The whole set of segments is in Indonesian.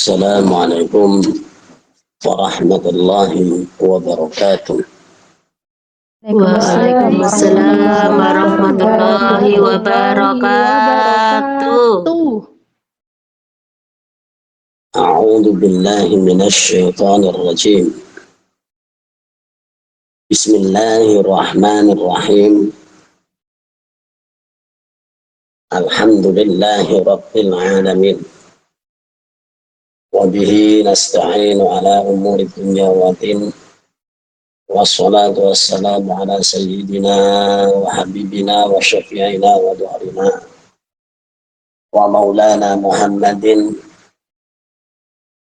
السلام عليكم ورحمة الله وبركاته. Waalaikumsalam warahmatullahi wabarakatuh. أعوذ بالله من الشيطان الرجيم. بسم الله الرحمن الرحيم. الحمد لله رب العالمين، وبه نستعين على أمور الدنيا والدين، والصلاة والسلام على سيدنا وحبيبنا وشفيعنا ودعرنا ومولانا محمد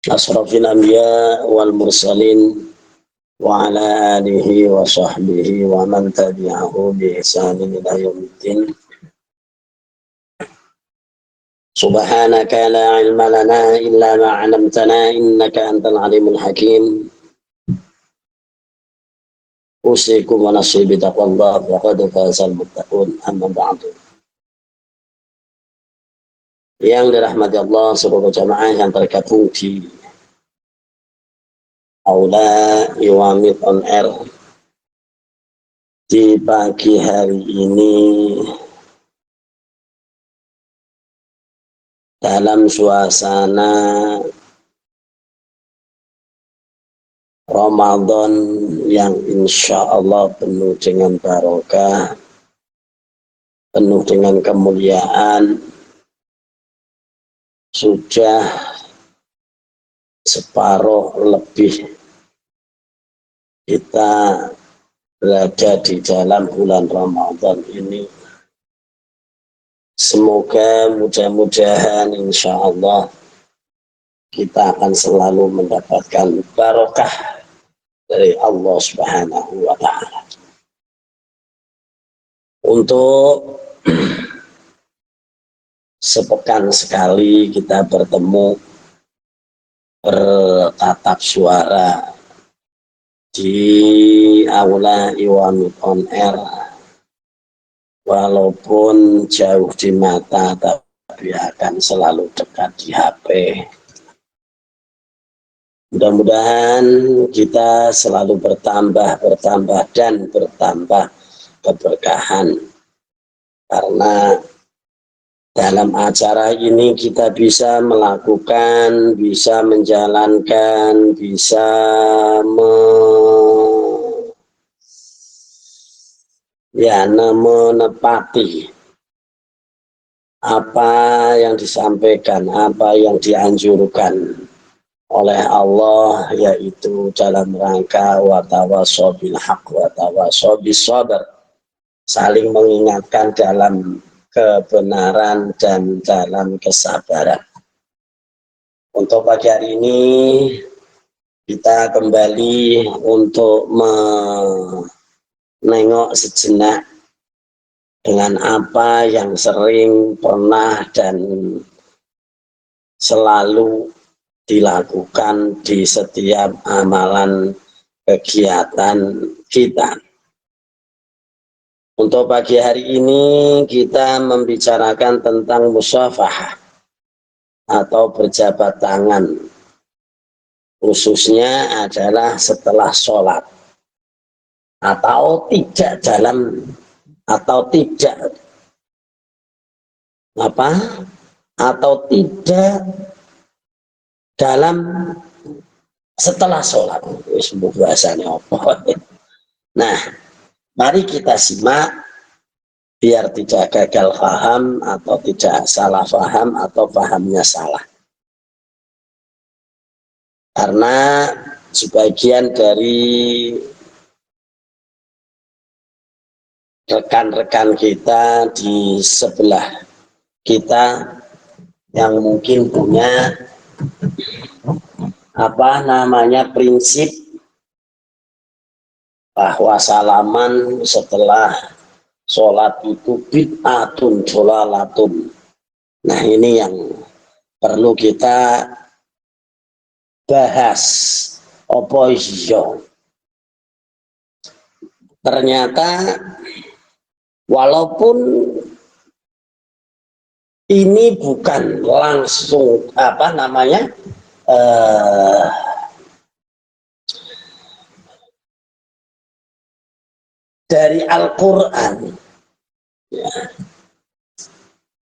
أشرف الأنبياء والمرسلين وعلى آله وصحبه ومن تبعه بإحسان إلى يوم الدين. سبحانك لا علم لنا إلا ما علمتنا إنك أنت العليم الحكيم. أوصيكم ونفسي بتقوى الله وقد فاز المتقون. أما بعد. Yang dirahmati Allah seluruh jamaah yang tergabung di Aula Iwamid on Air di pagi hari ini dalam suasana Ramadan yang insya Allah penuh dengan barokah, penuh dengan kemuliaan. Sudah separuh lebih kita berada di dalam bulan Ramadan ini. Semoga mudah-mudahan insya Allah kita akan selalu mendapatkan barokah dari Allah Subhanahu wa Ta'ala. Untuk sepekan sekali kita bertemu bertatap suara di Aula Iwamid on Air, walaupun jauh di mata tapi akan selalu dekat di HP. Mudah-mudahan kita selalu bertambah dan bertambah keberkahan, karena dalam acara ini kita bisa melakukan, bisa menjalankan, bisa menepati apa yang disampaikan, apa yang dianjurkan oleh Allah, yaitu dalam rangka watawassaw bil haqq watawassaw bis sabr, saling mengingatkan dalam kebenaran dan dalam kesabaran. Untuk pagi hari ini kita kembali untuk menengok sejenak dengan apa yang sering, pernah, dan selalu dilakukan di setiap amalan kegiatan kita. Untuk pagi hari ini kita membicarakan tentang musyafahah atau berjabat tangan, khususnya adalah setelah sholat, atau tidak dalam, atau tidak dalam setelah sholat. Bahasanya apa? Nah, mari kita simak biar tidak gagal paham atau tidak salah paham atau pahamnya salah. Karena sebagian dari rekan-rekan kita di sebelah kita yang mungkin punya prinsip bahwa salaman setelah sholat itu bid'atun dholalatun. Nah, ini yang perlu kita bahas. Apa iya? Ternyata walaupun ini bukan langsung eh, dari Al-Quran, ya,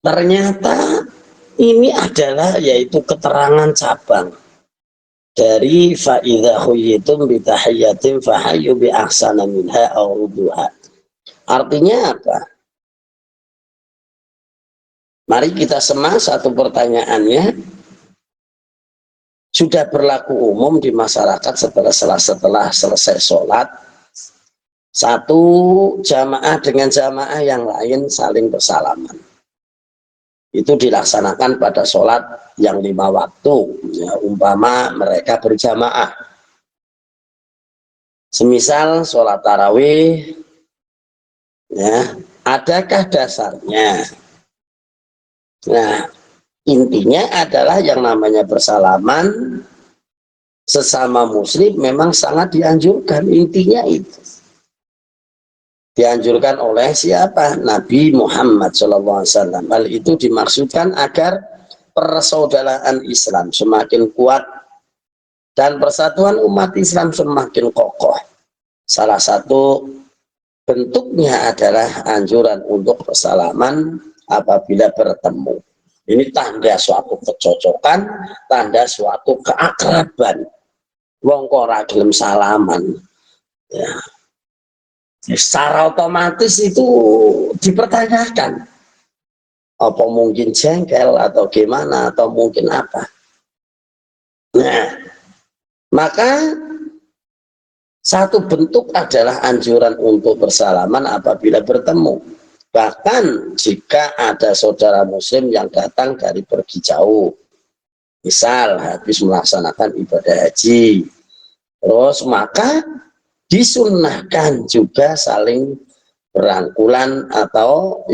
ternyata ini adalah yaitu keterangan cabang dari fa'idha huyitum bitahiyyatin fahayyu bi ahsana minha aw rudduha. Artinya apa? Mari kita semak satu pertanyaannya. Sudah berlaku umum di masyarakat setelah selesai sholat, satu jamaah dengan jamaah yang lain saling bersalaman. Itu dilaksanakan pada sholat yang 5 waktu, ya, umpama mereka berjamaah. Semisal sholat tarawih, ya, adakah dasarnya? Nah, intinya adalah yang namanya bersalaman sesama muslim memang sangat dianjurkan. Intinya itu dianjurkan oleh siapa? Nabi Muhammad SAW. Hal itu dimaksudkan agar persaudaraan Islam semakin kuat dan persatuan umat Islam semakin kokoh. Salah satu bentuknya adalah anjuran untuk bersalaman apabila bertemu. Ini tanda suatu kecocokan, tanda suatu keakraban. Wong kok ora gelem salaman, ya, secara otomatis itu dipertanyakan. Apa mungkin jengkel atau gimana atau mungkin apa? Nah, maka satu bentuk adalah anjuran untuk bersalaman apabila bertemu. Bahkan jika ada saudara muslim yang datang dari pergi jauh, misal habis melaksanakan ibadah haji, terus maka disunnahkan juga saling berangkulan atau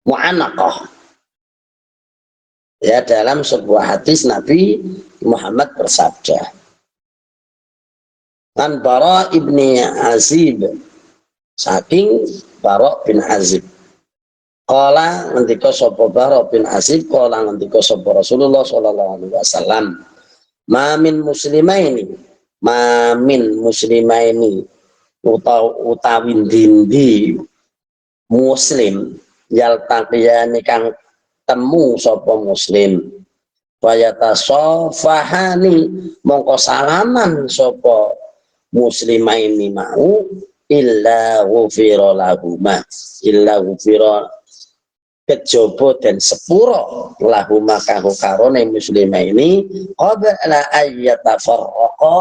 mu'anaqah. Ya, dalam sebuah hadis Nabi Muhammad bersabda, An Bara ibni Azib, saking Bara bin Azib, qala ngendika sapa Bara bin Azib, qala ngendika sapa Rasulullah sallallahu alaihi wasallam, mamin muslimaini utawi dindi muslim yaltaqiyani kang temu sapa muslim fayatasafahani mongko salaman sapa muslimaini mau illa ghufira lahuma, illa ghufira kejaba dan sepuro lahuma kahu karone muslimaini qabla ayyatafarraqa,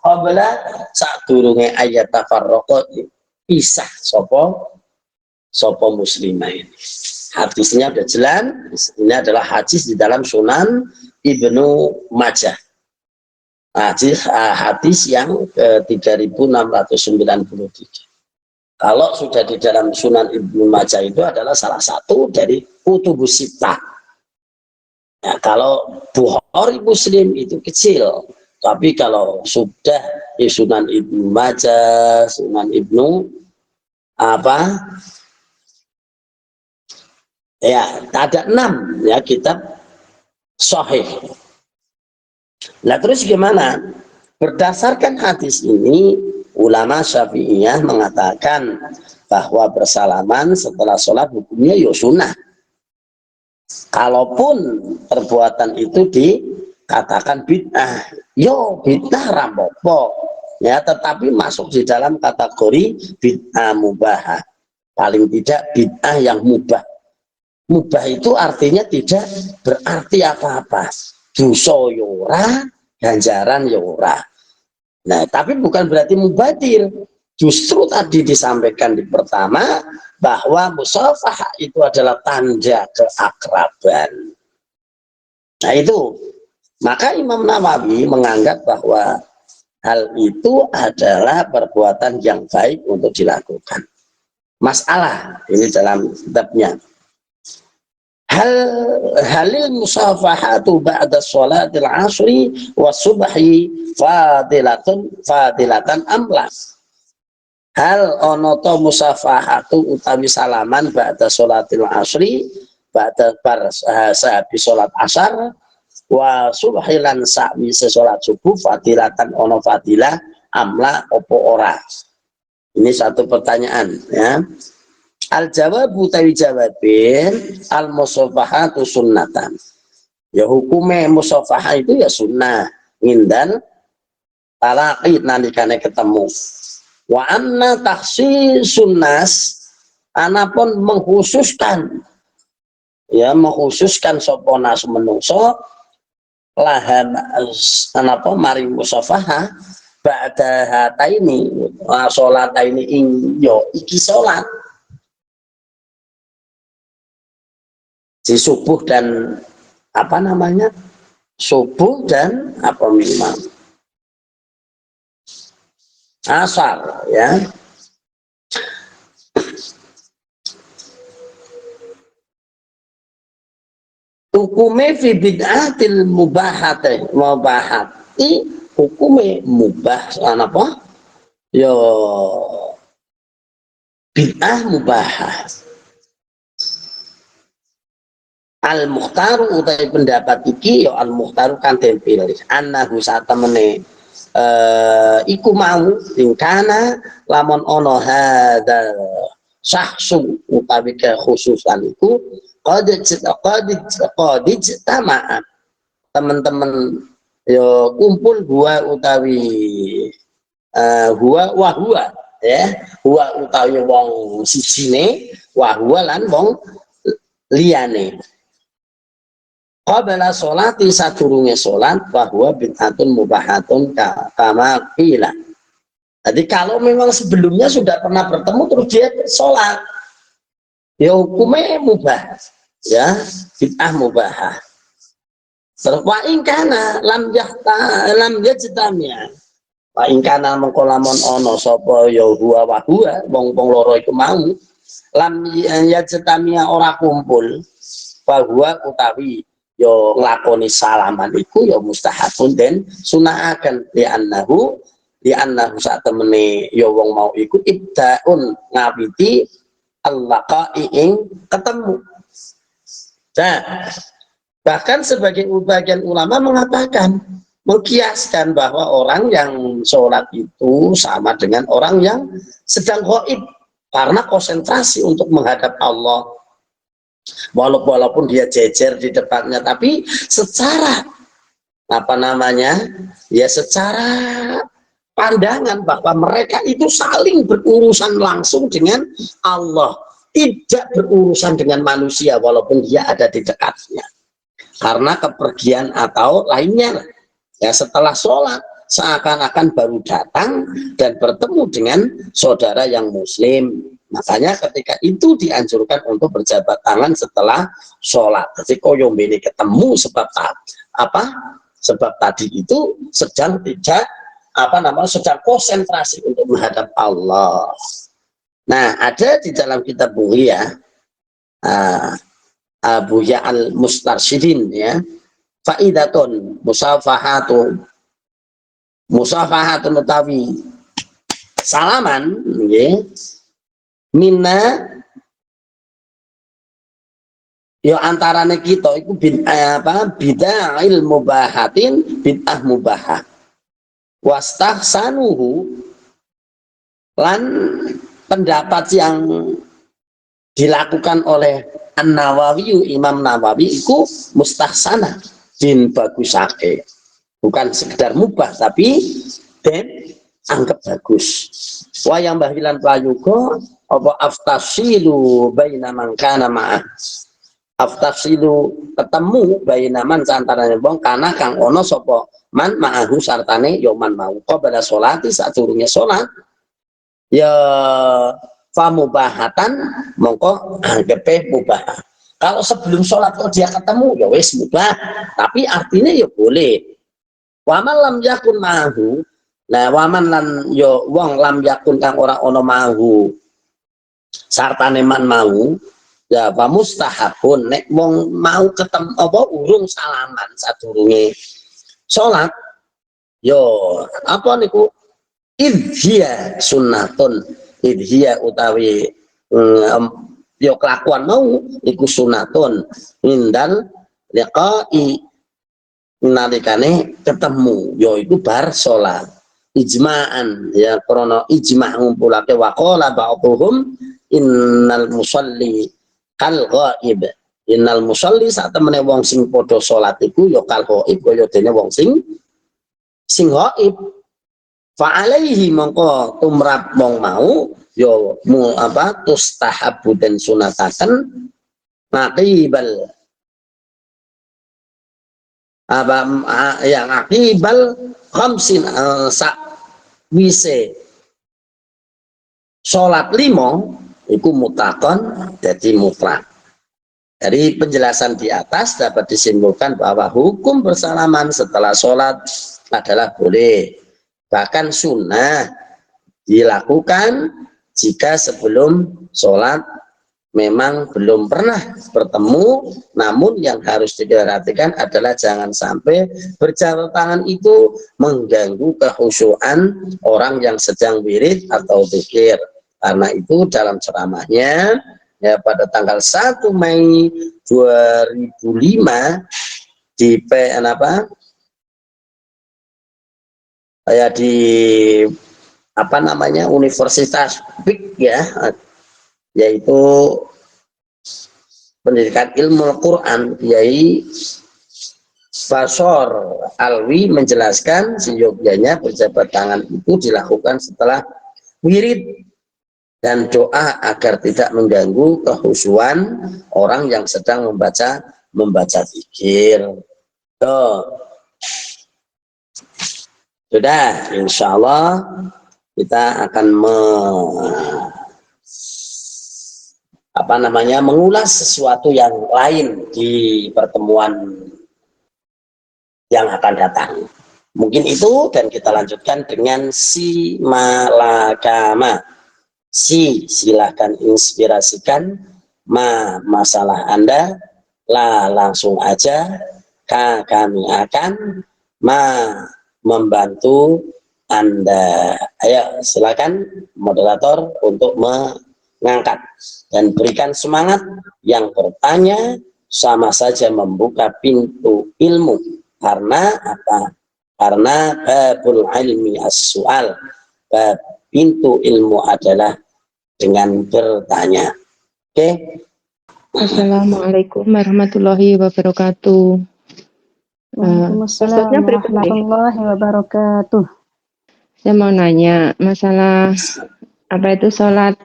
qabla sadurunge ayyatafarraqa pisah sapa muslimaini. Hadisnya sudah jelas, ini adalah hadis di dalam Sunan Ibnu Majah. Hadis yang ke-3693. Kalau sudah di dalam Sunan Ibnu Majah itu adalah salah satu dari kutubus sittah. Ya, kalau Bukhari Muslim itu kecil, tapi kalau sudah di Sunan Ibnu Majah, Sunan Ibnu ya ada 6 ya kitab sahih. Nah terus gimana? Berdasarkan hadis ini, ulama Syafi'iyah mengatakan bahwa bersalaman setelah sholat hukumnya ya sunnah. Kalaupun perbuatan itu dikatakan bid'ah, yo bid'ah rampopo, ya, tetapi masuk di dalam kategori bid'ah mubah. Paling tidak bid'ah yang mubah. Mubah itu artinya tidak berarti apa-apa. Dosa yora, ganjaran yora. Nah, tapi bukan berarti mubadir. Justru tadi disampaikan di pertama bahwa musafahah itu adalah tanda keakraban. Nah itu, maka Imam Nawawi menganggap bahwa hal itu adalah perbuatan yang baik untuk dilakukan. Masalah ini dalam kitabnya. Halil musafahatu ba'da sholatil asri wa subhi fadilatan amlas. Hal onoto musafahatu utawi salaman ba'da sholatil asri, ba'da sehabis sholat asar wa subhilan sa'wi salat subuh fadilatan ono fadilah amla opo ora. Ini satu pertanyaan ya. Al jawabu tawi jawabin al musafahatu sunnatan. Ya hukume musafahah itu ya sunnah ngindal talaqi nalikane ketemu. Wa anna takhsisun nas anapun mengkhususkan ya mengkhususkan sapa nas menungso lahan anapa mari musafahah ba'da hataini sholataini ing yo iki salat di subuh dan apa namanya subuh dan apa memang asar ya. Hukume fi bid'atil mubahati hukume mubah apa yo bid'ah mubahah. Al mukhtaru utai pendapat iki yo al mukhtaru kan tempil annahu satamene iku mau tingkana lamun ono hadzal syahsu utawi kekhususan iku qad tama'a teman-teman yo kumpul huwa utawi huwa ya huwa utawi wong sisine huwa lan wong liyane qabla sholati sadurunge sholat bahwa bid'atun mubahatun kama qila. Jadi kalau memang sebelumnya sudah pernah bertemu terus dia sholat ya hukumnya mubah ya bid'ah mubahah. Wa in kana lam yajtamia wa in kana mengko lamun ana sapa ya huwa wa huwa wong-wong loro iku mau lam yajtamia ora kumpul bahwa utawi yo nglakoni salaman iku yo mustahabun den sunahaken li annahu saat temene yo wong mau iku ibdaun ngawiti al-laqa'i ing ketemu. Nah, bahkan sebagai bagian ulama mengatakan mengkiaskan bahwa orang yang sholat itu sama dengan orang yang sedang ghaib karena konsentrasi untuk menghadap Allah. Walaupun dia jejer di depannya, tapi secara apa namanya ya secara pandangan bahwa mereka itu saling berurusan langsung dengan Allah, tidak berurusan dengan manusia walaupun dia ada di dekatnya karena kepergian atau lainnya ya. Setelah sholat seakan-akan baru datang dan bertemu dengan saudara yang muslim. Makanya ketika itu dianjurkan untuk berjabat tangan setelah sholat. Jadi koyombene ketemu sebab apa? Sebab tadi itu sedang tidak sedang konsentrasi untuk menghadap Allah. Nah, ada di dalam kitab Bughya Bughya al-Mustarsyidin ya. Faidatun musafahatun utawi salaman nggih minna yo antarane kita iku bid'ah mubahatin bid'ah mubahah wastahsanuhu lan pendapat yang dilakukan oleh An-Nawawi Imam Nawawi iku mustahsanah din bagusake bukan sekedar mubah tapi den anggap bagus. Wayang bahilan playuga apa aftasilu baina man kana ma'ah. Aftasilu ketemu baina man santarane wong kana kang ana sapa man ma'ahu sartane ya man mau qabla sholati sadurunge salat ya famubahatan mongko anggepe mubah. Kalau sebelum sholat kalau dia ketemu ya wis mubah, tapi artinya ya boleh. Waman lam yakun ma'ahu. Nah, waman lan yo wong lam yakun kang ora ana mau sartane man mau ya wa mustahabun nek wong mau ketemu apa urung salaman sadurunge salat yo apa niku idhiya sunnatun idhiya utawi yo kelakuan mau iku sunnatun indal liqa'i nalikane ketemu yaitu bar salat ijma'an ya krana ijma' ngumpulake waqala ba'dhum innal musalli kal ghaib innal musalli sak temene wong sing padha salat iku ya kal ghaib kaya dene wong sing ghaib fa alaihi mongko tumrap wong mau ya tustahabu dan sunataken naqibal yang akibal khamsin sak wise sholat limo iku mutakon jadi mutlak. Dari penjelasan di atas dapat disimpulkan bahwa hukum bersalaman setelah sholat adalah boleh, bahkan sunnah dilakukan jika sebelum sholat memang belum pernah bertemu, namun yang harus diperhatikan adalah jangan sampai berjabat tangan itu mengganggu kekhusyuan orang yang sedang wirid atau zikir. Karena itu dalam ceramahnya ya pada tanggal 1 Mei 2005 di di Universitas BIK ya, yaitu pendidikan ilmu Al-Quran, Kiai Basor Alwi menjelaskan seyogyanya berjabat tangan itu dilakukan setelah wirid dan doa agar tidak mengganggu kekhusyuan orang yang sedang membaca zikir. Sudah, insya Allah kita akan mengulas sesuatu yang lain di pertemuan yang akan datang. Mungkin itu, dan kita lanjutkan dengan si malakama. Silahkan inspirasikan, masalah Anda, langsung aja, kami akan membantu Anda. Ayo silakan moderator untuk mengangkat dan berikan semangat. Yang bertanya sama saja membuka pintu ilmu. Karena apa? Karena babul ilmi as-su'al, pintu ilmu adalah dengan bertanya. Oke. Assalamualaikum warahmatullahi wabarakatuh. Waalaikumsalam warahmatullahi wabarakatuh. Saya mau nanya masalah sholat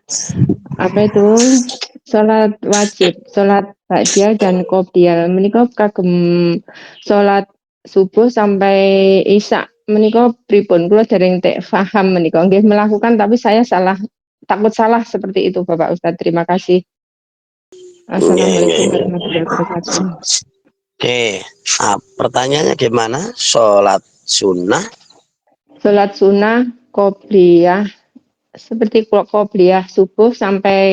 wajib, sholat ba'diyah dan qobliyah. Menika kagem sholat subuh sampai isya. Menika pripun? Kula dereng tek paham menika. Nggih melakukan tapi saya takut salah seperti itu Bapak Ustadz. Terima kasih. Assalamualaikum warahmatullahi wabarakatuh. Oke, pertanyaannya gimana? Sholat sunnah qobliyah, seperti qobliyah subuh sampai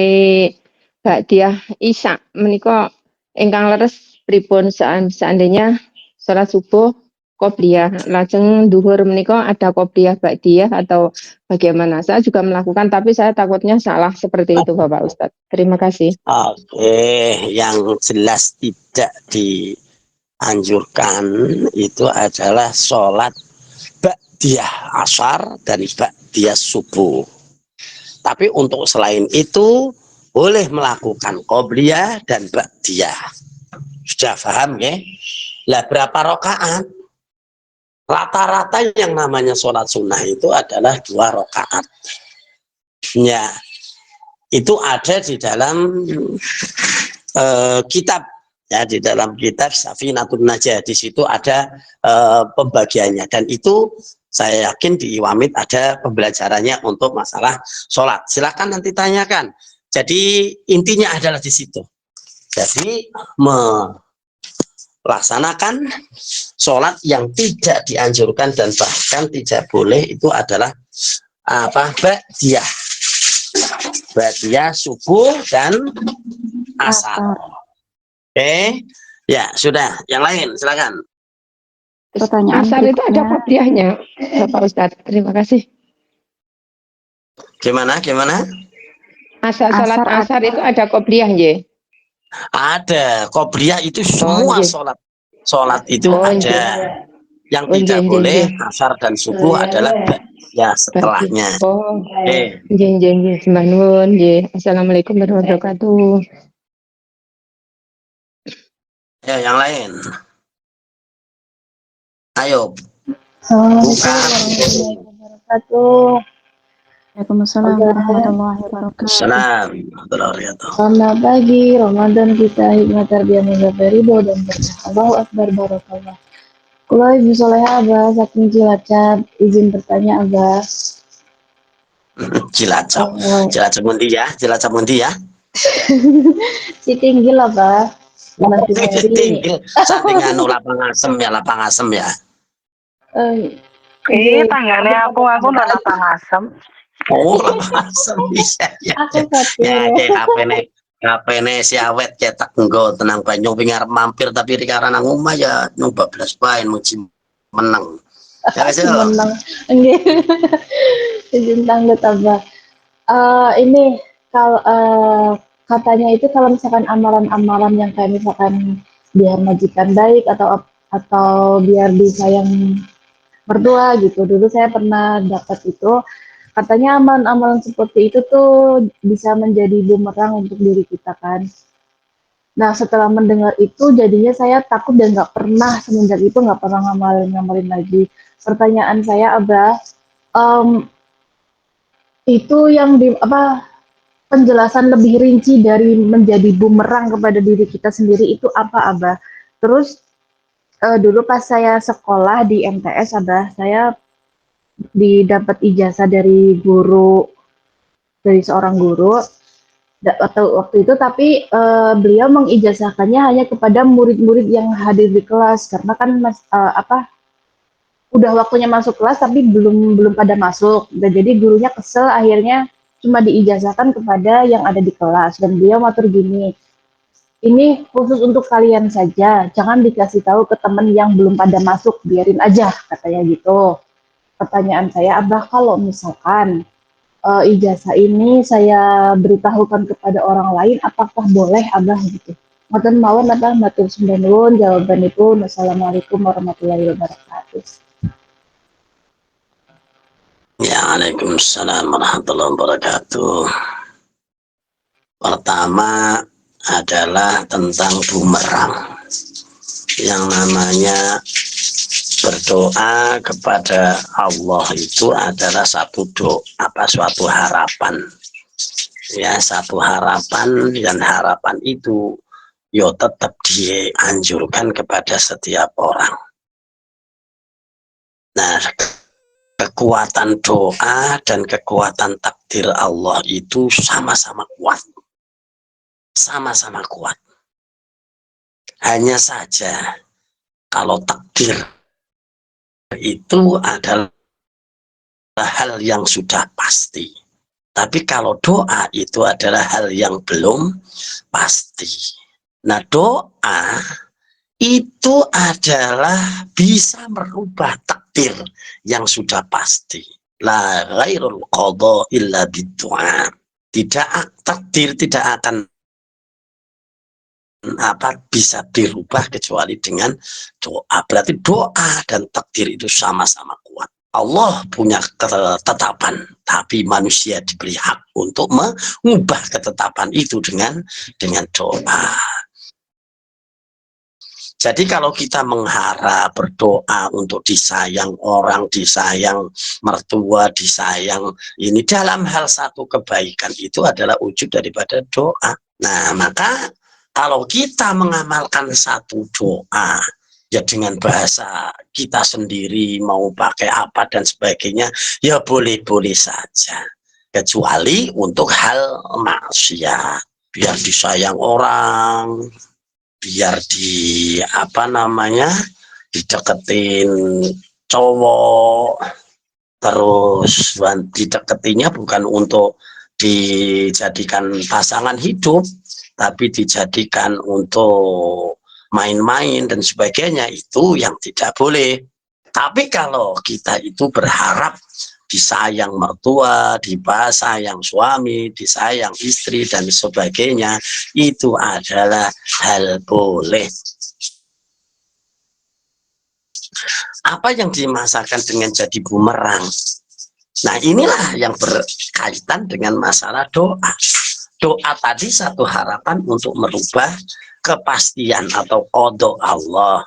ba'diyah isya. Menika ingkang leres pripun seandainya sholat subuh qobliyah, lajeng duhur menika ada qobliyah ba'diyah atau bagaimana? Saya juga melakukan tapi saya takutnya salah seperti itu Bapak Ustadz. Terima kasih. Oke, yang jelas tidak dianjurkan itu adalah sholat ba'diyah asar dan ba'diyah subuh. Tapi untuk selain itu boleh melakukan qobliyah dan ba'diyah. Sudah paham ya? Lah berapa rakaat? Rata-rata yang namanya sholat sunnah itu adalah 2 rakaat. Ya, itu ada di dalam kitab ya, di dalam kitab Safinatun Najah. Di situ ada pembagiannya, dan itu saya yakin di Iwamid ada pembelajarannya untuk masalah sholat. Silakan nanti tanyakan. Jadi intinya adalah di situ. Jadi melaksanakan sholat yang tidak dianjurkan dan bahkan tidak boleh itu adalah ba'diyah subuh dan asar. Oke, ya sudah. Yang lain silakan. Pertanyaan asar itu ada qobliyahnya Bapak Ustadz. Terima kasih. Gimana? Sholat asar itu ada qobliyah ya? Ada qobliyah itu semua sholat. Sholat itu Oh, nggih. ada. Yang Oh, tidak nggih, nggih, boleh nggih. asar dan subuh adalah ya Bagi. setelahnya. Oh, Oke. nggih, nggih, nggih. Sembah nuwun, nggih. Assalamualaikum warahmatullahi wabarakatuh. Ya, yang lain. Ayo, Assalamualaikum buka. warahmatullahi wabarakatuh. Waalaikumsalam warahmatullahi wabarakatuh. Salam. Selamat pagi, Ramadan kita hikmat tarbiyah mencapai ridho dan berkah. Allahu Akbar Barakallah. Kalau Ibu Soleha Abah, saking Cilacap, izin bertanya Abah. Cilacap. Eh, Cilacap Mundi ya. Cilacap Mundi ya. si tinggi lah Abah, masih dari Tinggal saking anu lapang asem ya. tanggane aku udah lapang asem. Oh, lapang asem bisa ya. Aku Ya, khawatir. kayak HP ne si awet cetak engko tenang banyu pingar mampir tapi di karena ngomah ya nyoba belas bain muji menang. Ya wes yo. Menang. Enggak. Izin tanggut Abah. Ini kalau katanya itu kalau misalkan amalan-amalan yang kayak misalkan biar majikan baik atau biar disayang mertua gitu. Dulu saya pernah dapat itu, katanya amalan-amalan seperti itu tuh bisa menjadi bumerang untuk diri kita kan. Nah setelah mendengar itu jadinya saya takut dan nggak pernah semenjak itu nggak pernah ngamalin-ngamalin lagi. Pertanyaan saya Abah, em, itu yang di apa penjelasan lebih rinci dari menjadi bumerang kepada diri kita sendiri itu apa, Abah? Terus dulu pas saya sekolah di MTS, Abah, saya didapat ijazah dari guru, dari seorang guru atau waktu itu, tapi beliau mengijazahkannya hanya kepada murid-murid yang hadir di kelas karena kan udah waktunya masuk kelas tapi belum belum pada masuk. Dan jadi gurunya kesel akhirnya cuma diijazahkan kepada yang ada di kelas dan beliau matur gini, ini khusus untuk kalian saja, jangan dikasih tahu ke teman yang belum pada masuk, biarin aja katanya gitu. Pertanyaan saya, Abah, kalau misalkan ijazah ini saya beritahukan kepada orang lain, apakah boleh Abah gitu? Ngoten mawon Abah, matur sembah nuwun jawaban itu. Wassalamualaikum warahmatullahi wabarakatuh. Ya, Waalaikumsalam warahmatullahi wabarakatuh. Pertama adalah tentang bumerang. Yang namanya berdoa kepada Allah itu adalah suatu harapan. Ya, satu harapan dan harapan itu yo tetap dianjurkan kepada setiap orang. Nah, kekuatan doa dan kekuatan takdir Allah itu sama-sama kuat. Sama-sama kuat. Hanya saja kalau takdir itu adalah hal yang sudah pasti. Tapi kalau doa itu adalah hal yang belum pasti. Nah, doa itu adalah bisa merubah takdir yang sudah pasti. La ghairul qadha illa bidu'a. Takdir tidak akan bisa dirubah kecuali dengan doa. Berarti doa dan takdir itu sama-sama kuat. Allah punya ketetapan, tapi manusia diberi hak untuk mengubah ketetapan itu dengan doa. Jadi kalau kita mengharap berdoa untuk disayang orang, disayang mertua, disayang ini dalam hal satu kebaikan itu adalah wujud daripada doa. Nah, maka kalau kita mengamalkan satu doa, ya dengan bahasa kita sendiri mau pakai apa dan sebagainya, ya boleh-boleh saja. Kecuali untuk hal maksiat, biar disayang orang, biar dideketin cowok, terus dideketinya bukan untuk dijadikan pasangan hidup, tapi dijadikan untuk main-main dan sebagainya, itu yang tidak boleh. Tapi kalau kita itu berharap disayang mertua, disayang suami, disayang istri dan sebagainya, itu adalah hal boleh. Apa yang dimasakan dengan jadi bumerang? Nah, inilah yang berkaitan dengan masalah doa. Doa tadi satu harapan untuk merubah kepastian atau qada Allah.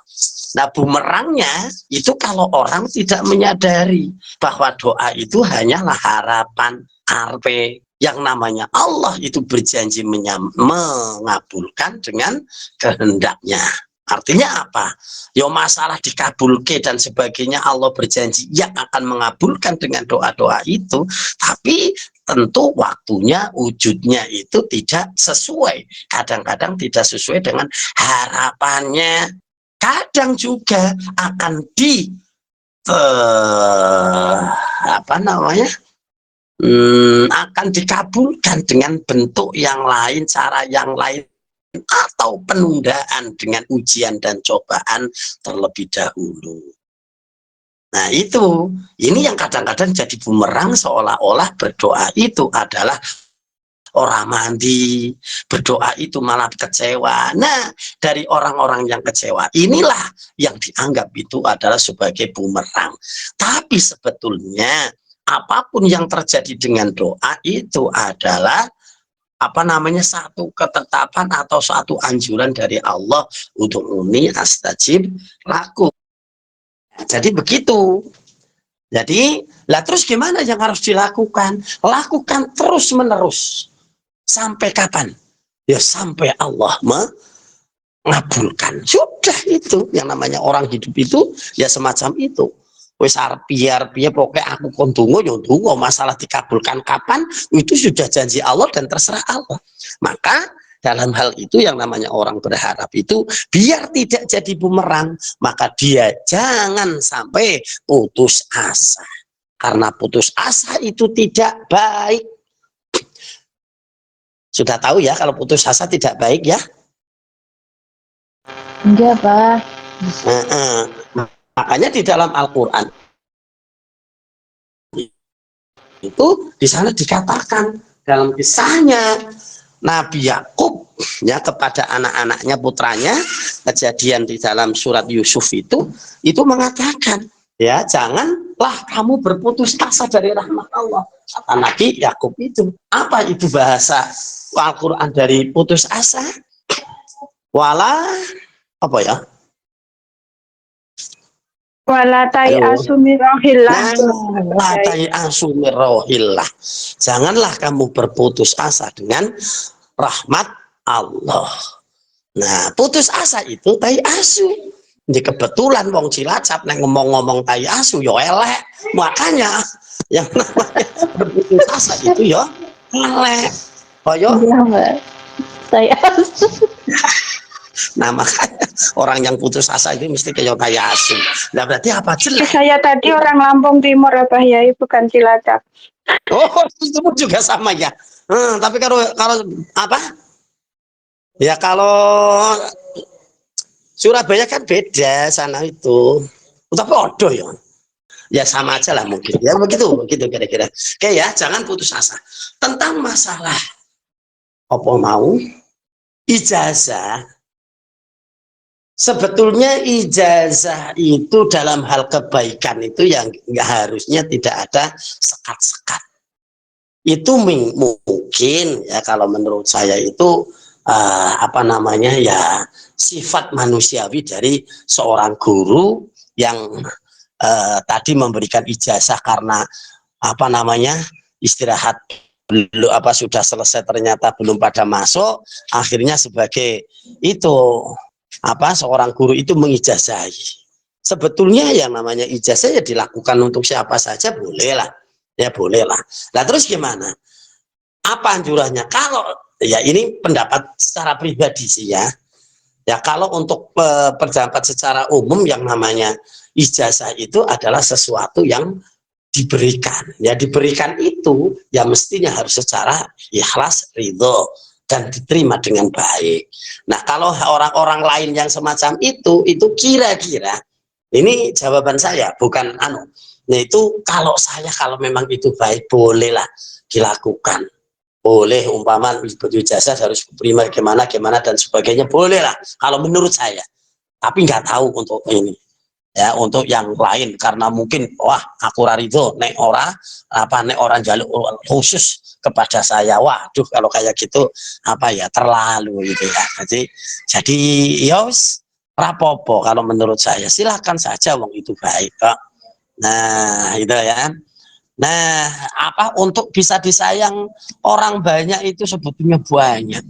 Nah, bumerangnya itu kalau orang tidak menyadari bahwa doa itu hanyalah harapan karpe, yang namanya Allah itu berjanji mengabulkan dengan kehendaknya. Artinya apa? Ya masalah dikabulkan dan sebagainya, Allah berjanji yang akan mengabulkan dengan doa-doa itu, tapi tentu waktunya, wujudnya itu tidak sesuai. Kadang-kadang tidak sesuai dengan harapannya. Kadang juga akan apa namanya? Akan dikabulkan dengan bentuk yang lain, cara yang lain, atau penundaan dengan ujian dan cobaan terlebih dahulu. Nah, ini yang kadang-kadang jadi bumerang, seolah-olah berdoa itu adalah orang mandi, berdoa itu malah kecewa. Nah, dari orang-orang yang kecewa inilah yang dianggap itu adalah sebagai bumerang. Tapi sebetulnya apapun yang terjadi dengan doa itu adalah satu ketetapan atau satu anjuran dari Allah untuk uni astajib laku. Jadi begitu. Jadi, terus gimana yang harus dilakukan? Lakukan terus menerus. Sampai kapan? Ya sampai Allah mengabulkan. Sudah, itu yang namanya orang hidup itu ya semacam itu. Wes biar pokoknya aku kon donga masalah dikabulkan kapan itu sudah janji Allah dan terserah Allah. Maka dalam hal itu yang namanya orang berharap itu biar tidak jadi bumerang, maka dia jangan sampai putus asa. Karena putus asa itu tidak baik. Sudah tahu ya kalau putus asa tidak baik ya? Enggak, Pak. Makanya di dalam Al-Quran itu di sana dikatakan dalam kisahnya Nabi Yakub ya kepada anak-anaknya, putranya, kejadian di dalam surat Yusuf itu mengatakan ya janganlah kamu berputus asa dari rahmat Allah. Kata Nabi Yakub itu. Apa itu bahasa Al-Quran dari putus asa? Wala apa ya? Walatai asumirohillah. Walatai asumirohillah. Janganlah kamu berputus asa dengan rahmat Allah. Nah, putus asa itu tai asu. Jadi kebetulan wong Cilacap neng ngomong-ngomong tai asu yo elek. Makanya yang namanya berputus asa itu yo elek. Koyo Tai asu. Nah, makanya orang yang putus asa itu mesti kayak asu. Nah, berarti apa jelek? Saya tadi orang Lampung Timur ya, Pak Yai, bukan Cilacap. Oh, itu pun juga sama ya. Tapi kalau apa? Ya kalau Surabaya kan beda sana itu. Tapi odo ya. Ya sama aja lah mungkin. Ya begitu kira-kira. Oke ya, jangan putus asa. Tentang masalah apa mau ijazah. Sebetulnya ijazah itu dalam hal kebaikan itu yang harusnya tidak ada sekat-sekat. Itu mungkin ya kalau menurut saya itu ya sifat manusiawi dari seorang guru yang tadi memberikan ijazah karena istirahat belum sudah selesai ternyata belum pada masuk, akhirnya sebagai itu seorang guru itu mengijazahi. Sebetulnya yang namanya ijazah ya dilakukan untuk siapa saja bolehlah. Ya bolehlah. Nah terus gimana? Apa anjurannya? Kalau ya ini pendapat secara pribadi sih ya. Ya kalau untuk pendapat secara umum yang namanya ijazah itu adalah sesuatu yang diberikan. Ya diberikan itu ya mestinya harus secara ikhlas, ridho, dan diterima dengan baik. Nah kalau orang-orang lain yang semacam itu kira-kira ini jawaban saya bukan Nah itu kalau memang itu baik bolehlah dilakukan, boleh umpama ijazah harus diterima gimana dan sebagainya bolehlah kalau menurut saya. Tapi nggak tahu untuk ini. ya untuk yang lain, karena mungkin wah aku rarido nek orang jaluk khusus kepada saya, waduh kalau kayak gitu terlalu gitu ya. Jadi yos rapopo kalau menurut saya, silakan saja, wong itu baik kok. Nah itu ya. Nah untuk bisa disayang orang banyak itu sebetulnya banyak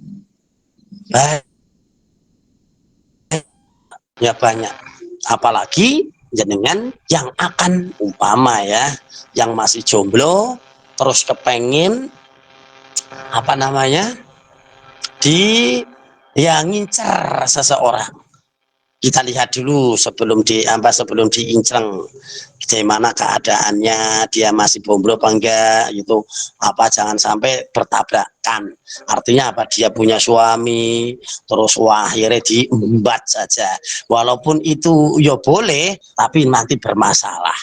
ya, banyak. Apalagi jenengan yang akan umpama ya, yang masih jomblo terus kepengen di yang ngincer seseorang. Kita lihat dulu sebelum diinceng bagaimana keadaannya, dia masih jomblo apa enggak gitu, jangan sampai bertabrakan. Artinya dia punya suami terus akhirnya diembat saja, walaupun itu ya boleh tapi nanti bermasalah.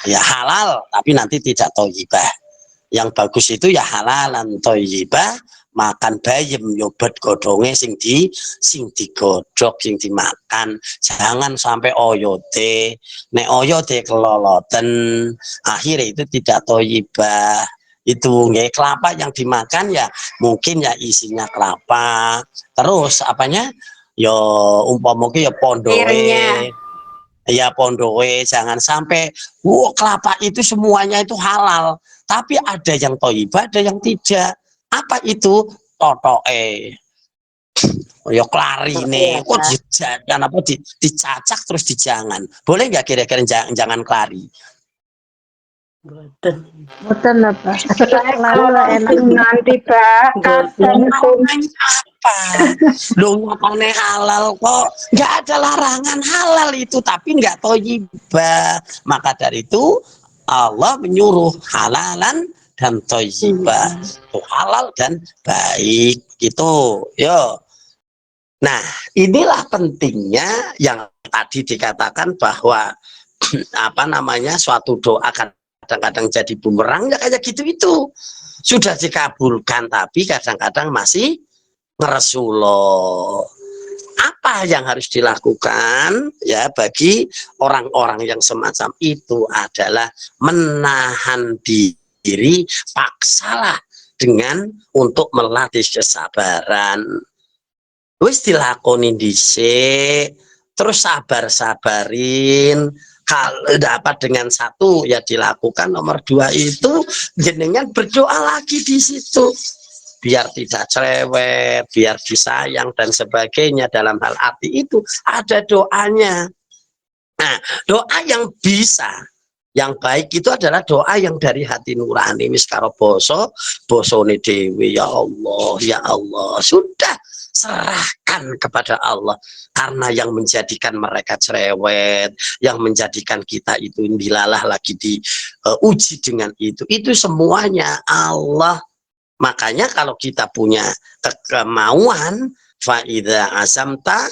Ya halal tapi nanti tidak thayyibah. Yang bagus itu ya halalan thayyibah, makan bayem nyobat godonge sing digodhog, sing dimakan. Jangan sampai oyote, nek oyote keloloten akhirnya itu tidak thayyibah. Itu nggak, kelapa yang dimakan ya mungkin ya isinya kelapa, terus yo umpama ya pondoe, ya pondoe. Jangan sampai kelapa itu semuanya itu halal, tapi ada yang thayyibah ada yang tidak. Apa itu? Totoke, ya klarine kok jangan dicacak terus dijangan, boleh nggak kira-kira jangan klari? Boten apa? Kalau nanti bakar dan apa lo nyatane halal kok, nggak ada larangan halal itu, tapi nggak thayyibah. Maka dari itu Allah menyuruh halalan dan thayyibah, itu halal dan baik gitu yo. Nah inilah pentingnya yang tadi dikatakan bahwa suatu doa kadang-kadang jadi bumerang ya, kayak gitu. Itu sudah dikabulkan tapi kadang-kadang masih ngeresuloh. Apa yang harus dilakukan ya bagi orang-orang yang semacam itu adalah menahan diri, paksalah dengan untuk melatih kesabaran. Wis dilakoni dhisik, terus sabarin. Kalau dapat dengan satu ya dilakukan, nomor dua itu jenengan berdoa lagi di situ biar tidak cerewet, biar disayang dan sebagainya. Dalam hal arti itu ada doanya. Nah doa yang yang baik itu adalah doa yang dari hati nurani, wis karo bosone dewe, ya Allah sudah serahkan kepada Allah, karena yang menjadikan mereka cerewet, yang menjadikan kita itu dilalah lagi diuji dengan itu semuanya Allah. Makanya kalau kita punya kemauan, faida azamta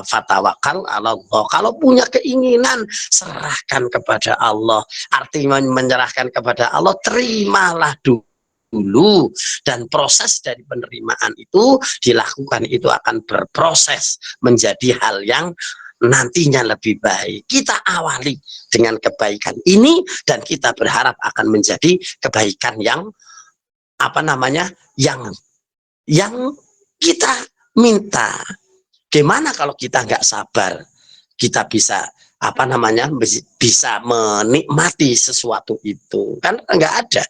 fatawakal ala Allah. Kalau punya keinginan, serahkan kepada Allah. Artinya menyerahkan kepada Allah, terimalah dulu, dan proses dari penerimaan itu dilakukan, itu akan berproses menjadi hal yang nantinya lebih baik. Kita awali dengan kebaikan ini dan kita berharap akan menjadi kebaikan yang yang kita minta. Gimana kalau kita nggak sabar, kita bisa bisa menikmati sesuatu itu kan nggak ada.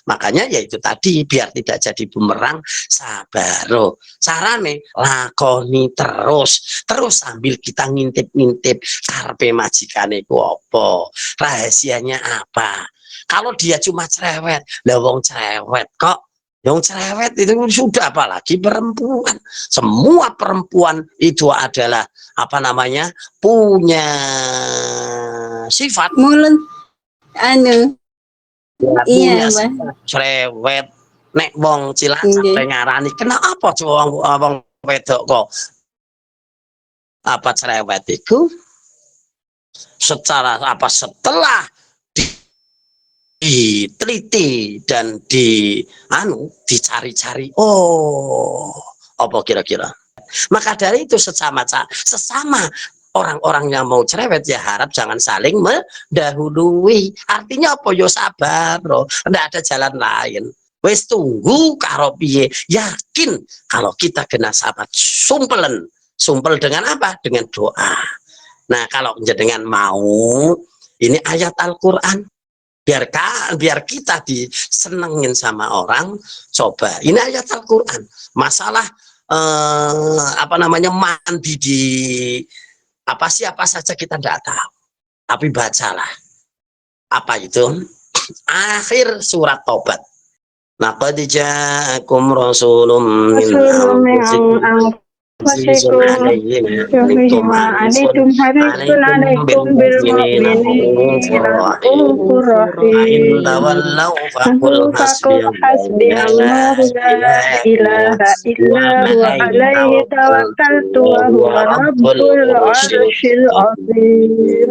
Makanya yaitu tadi, biar tidak jadi bumerang, sabaro carane lakoni terus sambil kita ngintip karpe majikane ku apa, rahasianya apa. Kalau dia cuma cerewet, wong cerewet kok, yang cerewet itu sudah, apalagi perempuan. Semua perempuan itu adalah punya sifat mulut punya sifat cerewet. Nek wong Cilacap ngarani kenapa wong wedok kok cerewet itu, secara setelah diteliti dan dicari-cari, apa kira-kira. Maka dari itu sesama orang-orang yang mau cerewet ya harap jangan saling mendahului. Artinya apa? Yo sabar, bro. Nggak ada jalan lain. Wes tunggu karo piye. Yakin kalau kita kena sahabat sumpelen. Sumpel dengan apa? Dengan doa. Nah, kalau jenengan mau ini ayat Al-Qur'an biar kita disenengin sama orang, coba ini ayat Al-Qur'an. Masalah apa namanya mandi di apa siapa saja kita tidak tahu. Tapi bacalah. Apa itu? Akhir surat Tobat. Laqad ja'akum rasulun min anfusikum azizun alayhi ma anittum harisun alaykum bil mu'minina raufur rahim. Tawallaw faqul hasbiyallahu la ilaha illa huwa alaihi tawakkaltu wa huwa rabbul arsyil azim.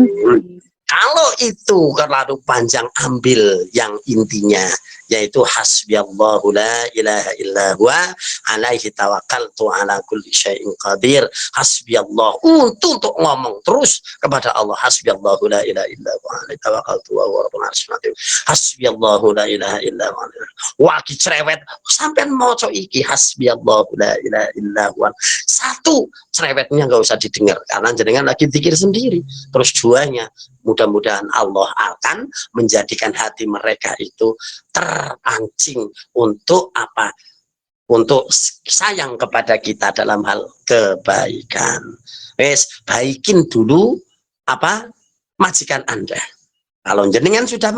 Kalau itu terlalu panjang, ambil yang intinya, yaitu hasbiyallahu la ilaha illa huwa alaihi tawakkaltu ala kulli syai'in qadir. Hasbiyallah untuk ngomong terus kepada Allah, hasbiyallahu la ilaha illa huwa alaihi tawakkaltu wa huwa rabbul arsyil azim. Hasbiyallahu la ilaha illa huwa. Waki cerewet sampean maca iki hasbiyallahu la ilaha illa huwa. Satu, cerewetnya nggak usah didengar karena jenengan lagi pikir sendiri. Terus duanya, mudah-mudahan Allah akan menjadikan hati mereka itu terpancing untuk apa? Untuk sayang kepada kita dalam hal kebaikan. Wes, baikin dulu apa? Majikan Anda. Kalau jenengan sudah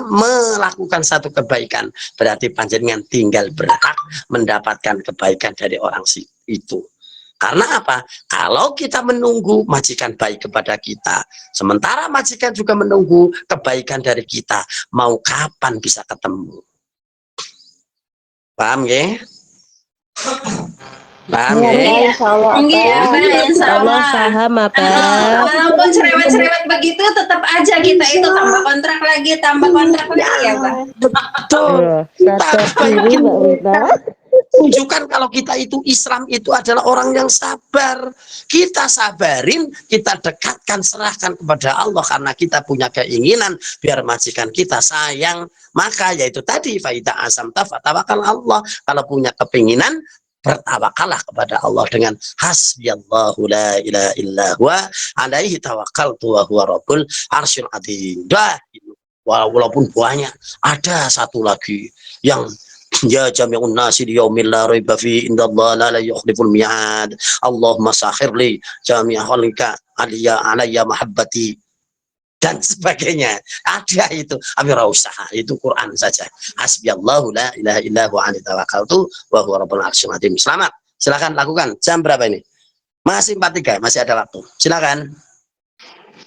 melakukan satu kebaikan, berarti panjenengan tinggal berhak mendapatkan kebaikan dari orang itu. Karena apa? Kalau kita menunggu majikan baik kepada kita, sementara majikan juga menunggu kebaikan dari kita, mau kapan bisa ketemu? Paham ya? Paham ya? Insya Allah paham apa? Walaupun cerewet-cerewet begitu, tetap aja kita itu tambah kontrak lagi ya, Pak. Betul. Tunjukkan kalau kita itu Islam itu adalah orang yang sabar. Kita sabarin, kita dekatkan, serahkan kepada Allah karena kita punya keinginan biar majikan kita sayang. Maka yaitu tadi faida asam tawakal Allah. Kalau punya kepinginan, bertawakallah kepada Allah dengan hasbiyallahu la ilaha illa huwa alaihi tawakkaltu wa huwa rabbul arsyil azim. Walaupun banyak, ada satu lagi yang ya jami'un nasi di yaumil la raiba fi indallahi la yukhliful mi'ad. Allahumma sakhirli jami'a khalika alayya mahabbati dan sebagainya. Ada itu, amira usaha itu Quran saja. Hasbiyallahu la ilaha illa huwa alaihi tawakkaltu wa huwa rabbul arsyil azim. Selamat, silakan lakukan. Jam berapa ini? Masih 4:03, masih ada waktu. Silakan.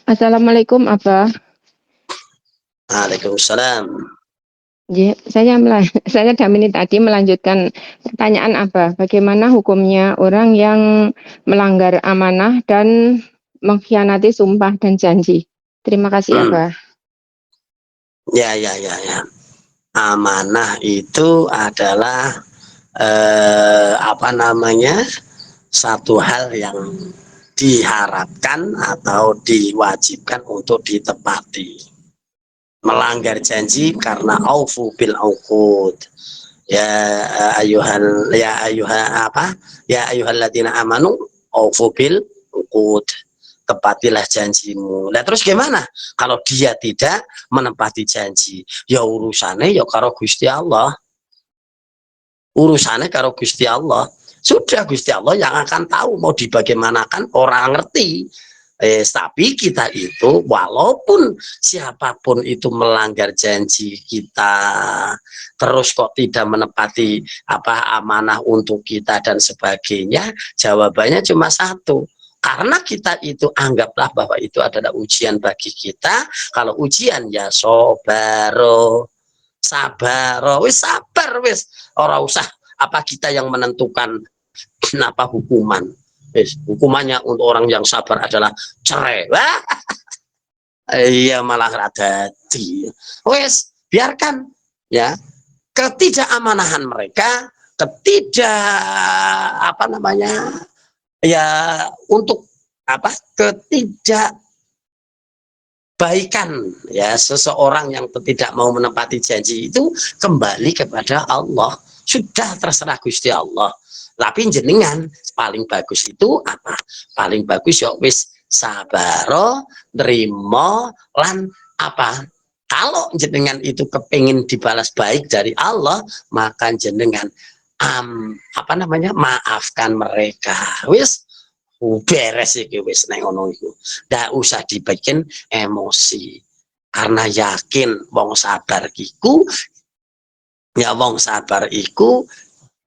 Assalamualaikum Abah. Waalaikumsalam. Ya, saya Damini tadi melanjutkan pertanyaan Abah. Bagaimana hukumnya orang yang melanggar amanah dan mengkhianati sumpah dan janji? Terima kasih Abah. Ya. Amanah itu adalah apa namanya? Satu hal yang diharapkan atau diwajibkan untuk ditepati. Melanggar janji karena aufu bil uqud. Ya ayyuhalladzina amanu aufu bil uqud. Tepatilah janjimu. Nah terus gimana kalau dia tidak menepati janji? Ya urusannya ya karo Gusti Allah. Urusannya karo Gusti Allah. Sudah Gusti Allah yang akan tahu mau dibagaimanakan, orang ngerti. Tapi kita itu walaupun siapapun itu melanggar janji kita, terus kok tidak menepati apa amanah untuk kita dan sebagainya, jawabannya cuma satu. Karena kita itu anggaplah bahwa itu adalah ujian bagi kita. Kalau ujian ya sabar, wis sabar wis. Ora usah apa kita yang menentukan kenapa hukuman. Hukumannya untuk orang yang sabar adalah cerai. Iya malah rada wes biarkan ya ketidakamaнаhan mereka, apa namanya ya untuk apa ketidakbaikan ya seseorang yang tidak mau menepati janji itu kembali kepada Allah. Sudah terserah Gusti Allah. Tapi jenengan paling bagus itu apa? Paling bagus ya wis sabaro, nerimo lan apa? Kalau jenengan itu kepingin dibalas baik dari Allah, maka jenengan apa namanya, maafkan mereka. Wis beres iki wis neng ngono iku. Ndak usah dibikin emosi. Karena yakin wong sabar iku ya wong sabar iku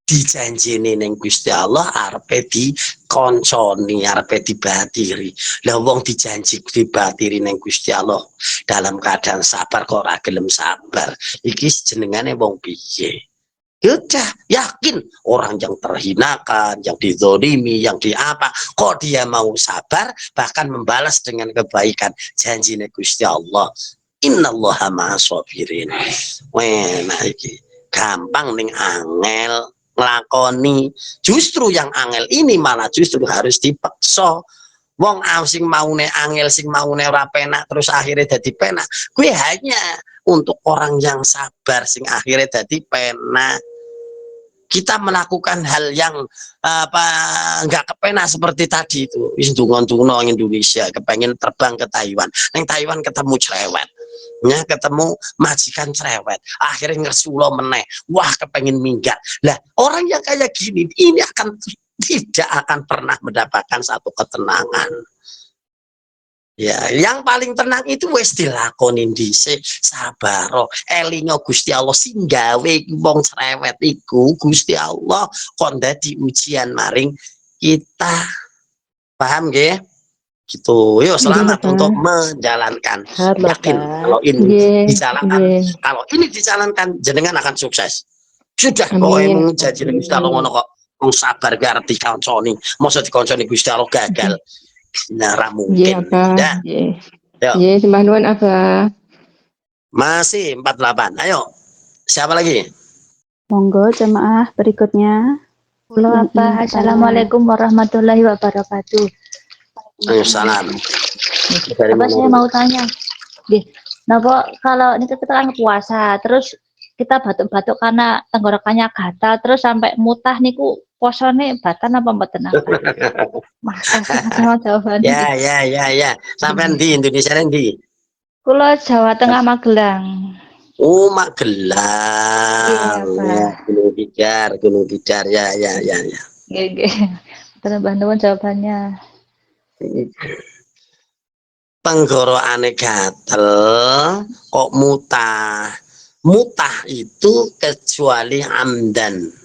dijanjini ning Gusti Allah arepe dikonconi, arepe dibatiri. Lah wong dijanji dibatiri ning Gusti Allah dalam keadaan sabar kok ora gelem sabar. Iki jenengane wong piye? Udah yakin orang yang terhinakan, yang dizolimi, yang diapa, kok dia mau sabar bahkan membalas dengan kebaikan. Janjinya Gusti Allah, innallaha ma'asabirin. Wena iki gampang ning angel nglakoni. Justru yang angel ini malah justru harus dipaksa. Wong sing maune angel, sing maune ora penak terus akhirnya jadi penak. Kuwi hanya untuk orang yang sabar sing akhirnya jadi penak. Kita melakukan hal yang apa nggak kepenak seperti tadi itu, wis dungo-dungo Indonesia kepengen terbang ke Taiwan, neng Taiwan ketemu cerewet, ya ketemu majikan cerewet, akhirnya ngersulo meneh, wah kepengen minggat. Lah orang yang kayak gini ini tidak akan pernah mendapatkan satu ketenangan. Ya, yang paling tenang itu wis dilakonin dhisik, sabaro, elingo Gusti Allah sing gawe wong cerewet iku Gusti Allah kon dadi ujian maring kita. Paham nggih? Gitu. Yo selamat untuk menjalankan. Yakin kalau ini dijalankan, kalau ini dijalankan jenengan akan sukses. Sudah pokoknya menjadi Gusti Allah ngono kok. Wong sabar gak arti kanconi, mosok dikonconi Gusti Allah gagal. Nah, mungkin. Ya. Iya, sembah nuwun Abah. Masih 48. Ayo. Siapa lagi? Monggo jemaah berikutnya. Halo Abah, Assalamualaikum warahmatullahi wabarakatuh. Salam. Abah saya mau tanya. Napa kalau ini kita kan puasa, terus kita batuk-batuk karena tenggorokannya gatal, terus sampai mutah niku posone batan apa mboten apa? Makasih jawabannya. Ya. Sampai di Indonesia di. Kula Jawa Tengah Magelang. Oh, Magelang. Iya, Ya, Gunung Tidar. Ya. Nggih. Terus nuwun jawabannya. Tenggorokane gatel kok mutah. Mutah itu kecuali amdan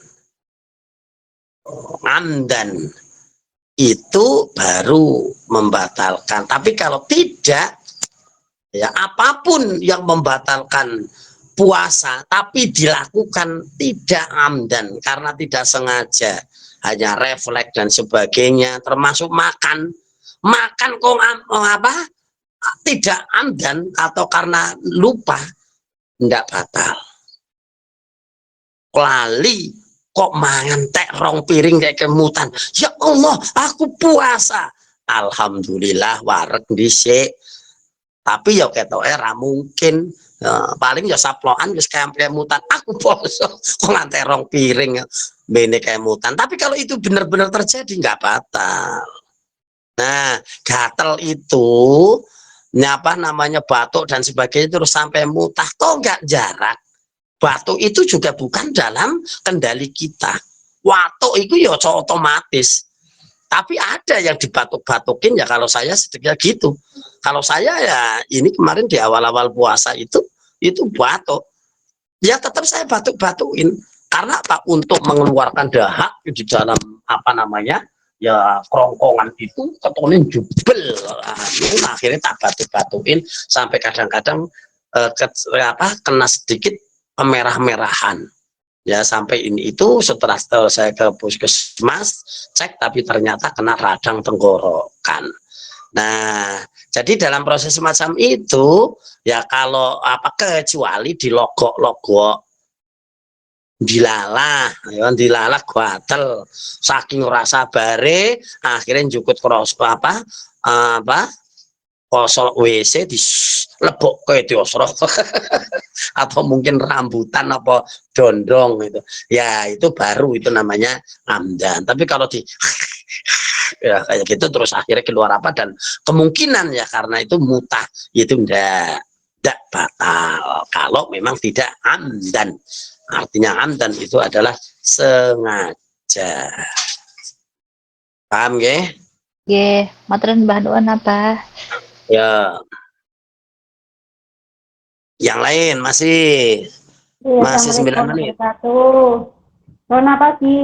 itu baru membatalkan. Tapi kalau tidak, ya apapun yang membatalkan puasa tapi dilakukan tidak amdan karena tidak sengaja, hanya refleks dan sebagainya, termasuk makan kok tidak amdan atau karena lupa, tidak batal. Lali kok mangan tek rong piring kayak kemutan, ya Allah aku puasa, alhamdulillah wareg dhisik. Tapi ya ketoke ra mungkin, paling ya saplokan wis kemutan aku poso kok ngantek rong piring bene kemutan. Tapi kalau itu benar-benar terjadi nggak batal. Nah, gatel itu apa namanya, batuk dan sebagainya terus sampai mutah, kok nggak jarak. Batuk itu juga bukan dalam kendali kita. Watuk itu ya otomatis. Tapi ada yang dibatuk-batukin ya, kalau saya sedikit gitu. Kalau saya ya ini kemarin di awal-awal puasa itu batuk. Ya tetap saya batuk-batukin. Karena apa? Untuk mengeluarkan dahak di dalam apa namanya? Ya kerongkongan itu ketonnya jubel. Nah, akhirnya tak batuk-batukin sampai kadang-kadang kena sedikit kemerah-merahan ya, sampai ini itu setelah saya ke puskesmas cek, tapi ternyata kena radang tenggorokan. Nah, jadi dalam proses semacam itu ya, kalau kecuali di logok-logok dilalah, ya dilalah gatel saking rasa bare akhirnya njukut cross apa kosol WC di lebok ke diosro atau mungkin rambutan apa dondong itu ya itu baru itu namanya amdan. Tapi kalau di ya kayak gitu terus akhirnya keluar apa dan kemungkinan ya karena itu mutah itu tidak batal kalau memang tidak amdan. Artinya amdan itu adalah sengaja. Paham ya? Nggih, matur Mbah Nuwun apa? Ya. Yang lain masih Iya, masih 9 Assalamualaikum menit. warahmatullahi. Selamat pagi.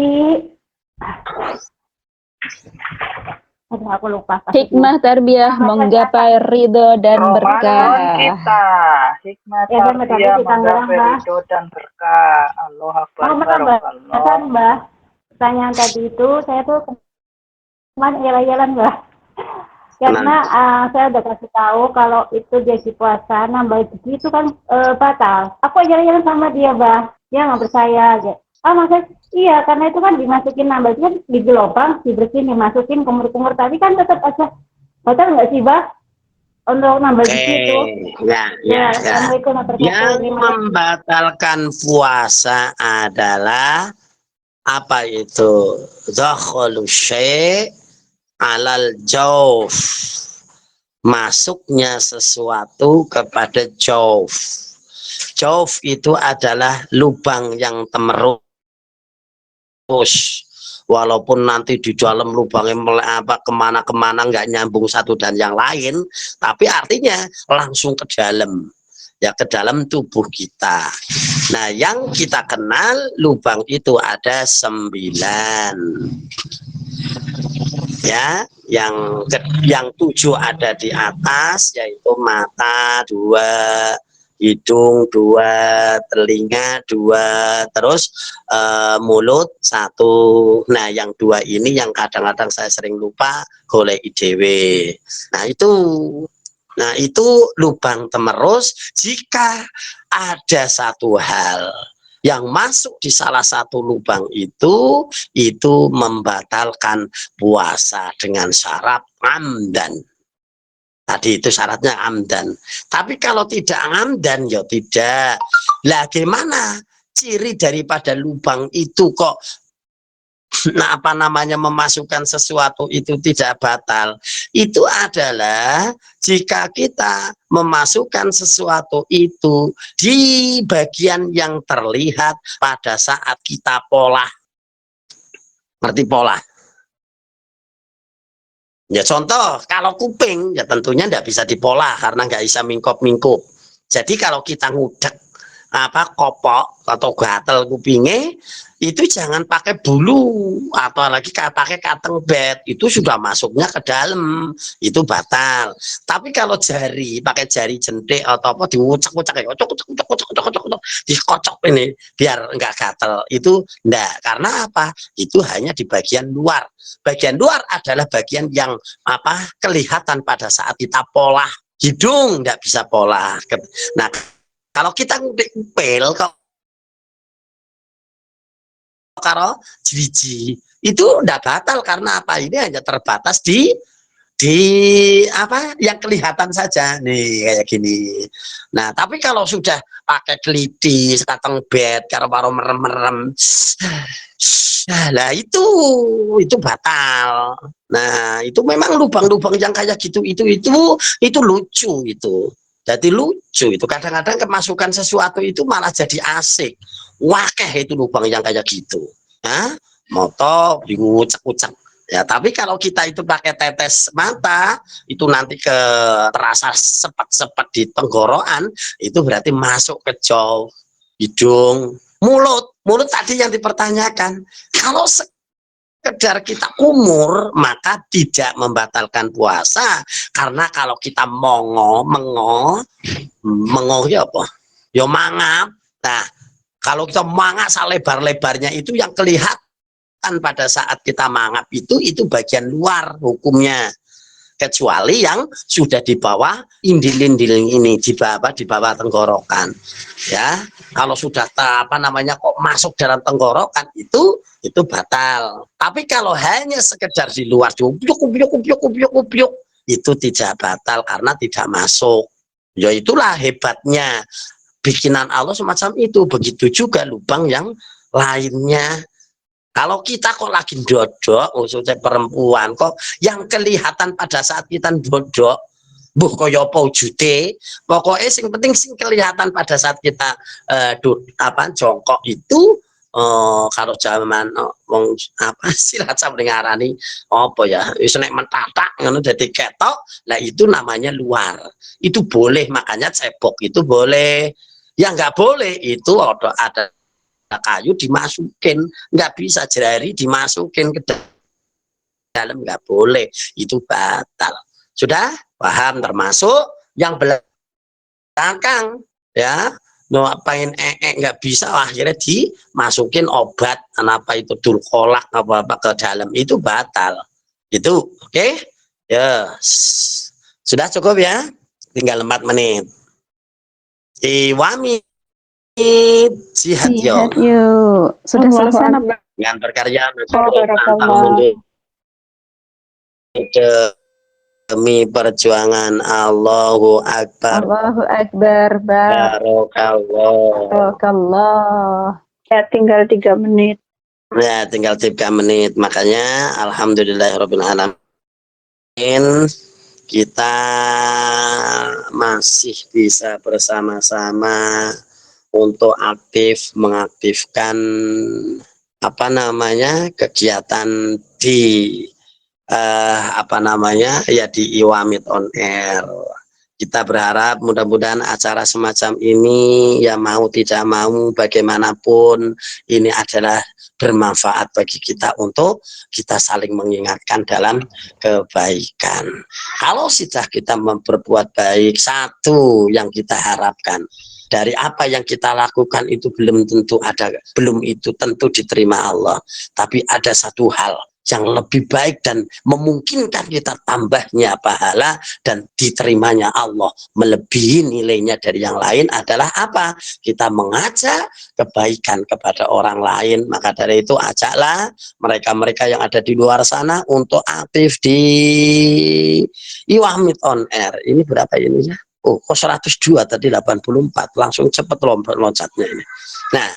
Aduh, aku lupa. Hikmah tarbiyah menggapai ridho dan berkah. Hikmah Ya, dan tarbiyah kita ngarang, menggapai Mbah. ridho dan berkah. Allah Akbar. Oh, Mbak, Mbak. Pertanyaan tadi itu saya tuh kemarin jalan-jalan, Mbak. Karena saya udah kasih tahu kalau itu dia si puasa nambah itu kan batal. Aku jalan-jalan sama dia, Mbak. Dia nggak percaya aja. Maksudnya iya, karena itu kan dimasukin nambah itu kan di gelombang, dibersihin, dimasukin kumur-kumur tadi kan tetap aja batal nggak sih, Mbak? Untuk nambah di situ. Ya. Yang membatalkan puasa adalah apa itu? Dzakhulu syai' alal jauf, masuknya sesuatu kepada jauf. Jauf itu adalah lubang yang temerus, walaupun nanti di dalam lubangnya kemana-kemana nggak nyambung satu dan yang lain, tapi artinya langsung ke dalam, ya ke dalam tubuh kita. Nah, yang kita kenal lubang itu ada 9. Ya, yang 7 ada di atas, yaitu mata 2, hidung 2, telinga 2, terus mulut 1. Nah, yang 2 ini yang kadang-kadang saya sering lupa, golek IDW. Nah itu lubang temerus. Jika ada satu hal yang masuk di salah satu lubang itu membatalkan puasa dengan syarat amdan. Tadi itu syaratnya amdan. Tapi kalau tidak amdan ya tidak. Lah gimana ciri daripada lubang itu kok memasukkan sesuatu itu tidak batal? Itu adalah jika kita memasukkan sesuatu itu di bagian yang terlihat pada saat kita polah. Ngerti polah? Ya contoh, kalau kuping ya tentunya tidak bisa dipolah karena nggak bisa mingkup-mingkup. Jadi kalau kita ngudek kopok atau gatel kupingnya itu jangan pakai bulu atau lagi pakai kateng bed, itu sudah masuknya ke dalam, itu batal. Tapi kalau pakai jari jentik atau apa diucek-ucek dikocok ini biar enggak gatel, itu enggak. Karena apa? Itu hanya di bagian luar. Bagian luar adalah bagian yang kelihatan pada saat kita polah. Hidung enggak bisa polah. Nah, kalau kita ngudek upel karo jiji itu ndak batal karena apa? Ini hanya terbatas di yang kelihatan saja nih kayak gini. Nah, tapi kalau sudah pakai keliti, kateng bed, karo merem-merem, nah itu batal. Nah, itu memang lubang-lubang yang kayak gitu itu lucu itu. Jadi lucu itu kadang-kadang kemasukan sesuatu itu malah jadi asik. Wakeh itu lubang yang kayak gitu. Moto diucek-ucek. Ya, tapi kalau kita itu pakai tetes mata itu nanti terasa sepet-sepet di tenggorokan, itu berarti masuk ke jaw, hidung, mulut tadi yang dipertanyakan. Kalau sekedar kita umur maka tidak membatalkan puasa, karena kalau kita mengo ya apa? Ya mangap. Nah, kalau kita mangap salebar-lebarnya itu yang kelihatan pada saat kita mangap itu bagian luar hukumnya. kecuali yang sudah di bawah indil-indil ini, di bawah tenggorokan. Ya, kalau sudah kok masuk dalam tenggorokan itu batal. Tapi kalau hanya sekedar di luar kubyuk itu tidak batal karena tidak masuk. Ya itulah hebatnya bikinan Allah semacam itu. Begitu juga lubang yang lainnya. Kalau kita kok lagi dodok, khususnya perempuan kok yang kelihatan pada saat kita dodok, kaya apa wujute, pokoknya sing penting sing kelihatan pada saat kita jongkok itu kalau zaman wong apa silat sampe ngarani apa ya wis nek mentatak ngono dadi ketok, lah itu namanya luar. Itu boleh, makanya cebok itu boleh. Yang nggak boleh itu ada kayu dimasukin, nggak bisa jari dimasukin ke dalam, nggak boleh, itu batal. Sudah paham? Termasuk yang belakang ya, pengen nggak bisa, akhirnya dimasukin obat apa itu dulkolak apa ke dalam, itu batal. Itu oke? Ya sudah cukup ya, tinggal 4 menit. Iwami jihad Jihad yuk. Sudah selesai apa? dengan berkarya Barakallah. demi perjuangan. Allahu Akbar. Allahu Akbar. Barakallah. Ya tinggal 3 menit. Ya tinggal 3 menit. Makanya alhamdulillahirabbil alamin kita masih bisa bersama-sama untuk mengaktifkan kegiatan di di Iwamit on Air. Kita berharap mudah-mudahan acara semacam ini, ya mau tidak mau bagaimanapun, ini adalah bermanfaat bagi kita untuk kita saling mengingatkan dalam kebaikan. Kalau sudah kita berbuat baik, satu yang kita harapkan dari apa yang kita lakukan itu belum tentu diterima Allah, tapi ada satu hal yang lebih baik dan memungkinkan kita tambahnya pahala dan diterimanya Allah melebihi nilainya dari yang lain adalah apa? Kita mengajak kebaikan kepada orang lain. Maka dari itu ajaklah mereka-mereka yang ada di luar sana untuk aktif di Iwamit on Air. Ini berapa ini ya? Oh, kok 102 tadi 84, langsung cepet loncatnya ini. Nah,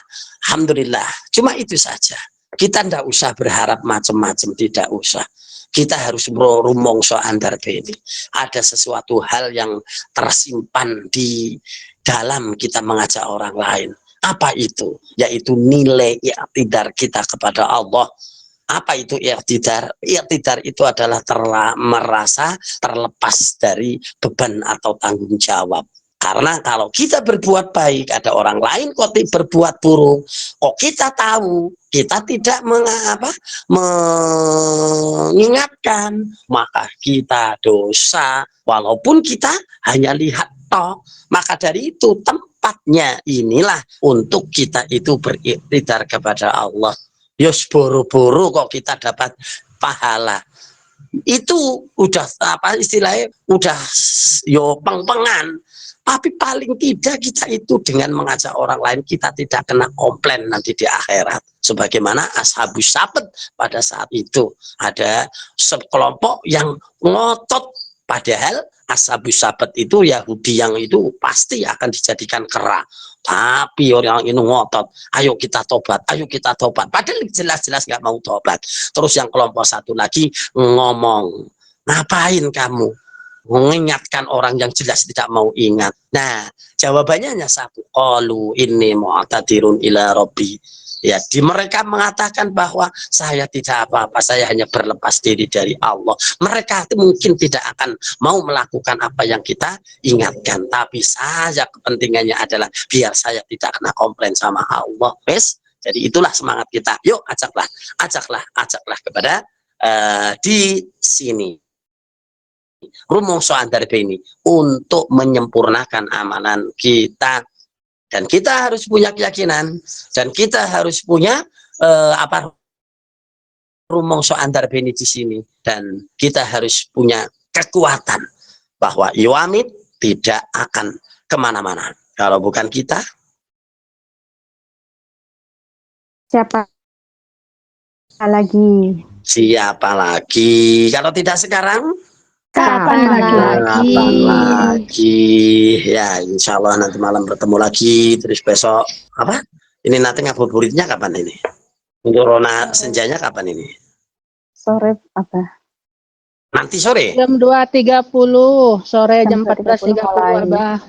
alhamdulillah, cuma itu saja. Kita tidak usah berharap macam-macam, tidak usah. Kita harus rumongso andar ini. Ada sesuatu hal yang tersimpan di dalam kita mengajak orang lain. Apa itu? Yaitu nilai iktidar kita kepada Allah. Apa itu iktidar? Iktidar itu adalah merasa terlepas dari beban atau tanggung jawab. Karena kalau kita berbuat baik, ada orang lain kok berbuat buruk, kok kita tahu, kita tidak mengingatkan, maka kita dosa, walaupun kita hanya lihat toh. Maka dari itu tempatnya inilah untuk kita itu beriktidar kepada Allah. Yos boro-boro kok kita dapat pahala, itu udah istilahnya udah peng-pengan. Tapi paling tidak kita itu dengan mengajak orang lain, kita tidak kena komplain nanti di akhirat. Sebagaimana Ashabus Sabt pada saat itu ada sekelompok yang ngotot, padahal Ashabus Sabt itu Yahudi yang itu pasti akan dijadikan kera. Tapi orang ini ngotot, ayo kita tobat, ayo kita tobat. Padahal jelas-jelas nggak mau tobat. Terus yang kelompok satu lagi ngomong, ngapain kamu mengingatkan orang yang jelas tidak mau ingat? Nah, jawabannya hanya satu, qalu inni mu'tadirun ila rabbi. Ya, mereka mengatakan bahwa saya tidak apa-apa, saya hanya berlepas diri dari Allah. Mereka itu mungkin tidak akan mau melakukan apa yang kita ingatkan, tapi saja kepentingannya adalah biar saya tidak kena komplain sama Allah. Wes, jadi itulah semangat kita. Yuk, ajaklah kepada di sini rumongso andar ini untuk menyempurnakan amalan kita. Dan kita harus punya keyakinan, dan kita harus punya rumongso andar beni di sini, dan kita harus punya kekuatan bahwa Iwamid tidak akan kemana-mana. Kalau bukan kita, Siapa lagi? siapa lagi? Kalau tidak sekarang, Kapan lagi? kapan lagi? Ya, insya Allah nanti malam bertemu lagi. Terus besok apa? Ini nanti ngabuburitnya kapan ini? Untuk Rona senjanya kapan ini? Sore apa? Nanti sore. Jam 2.30 sore, jam 14.30 14.30 Abah.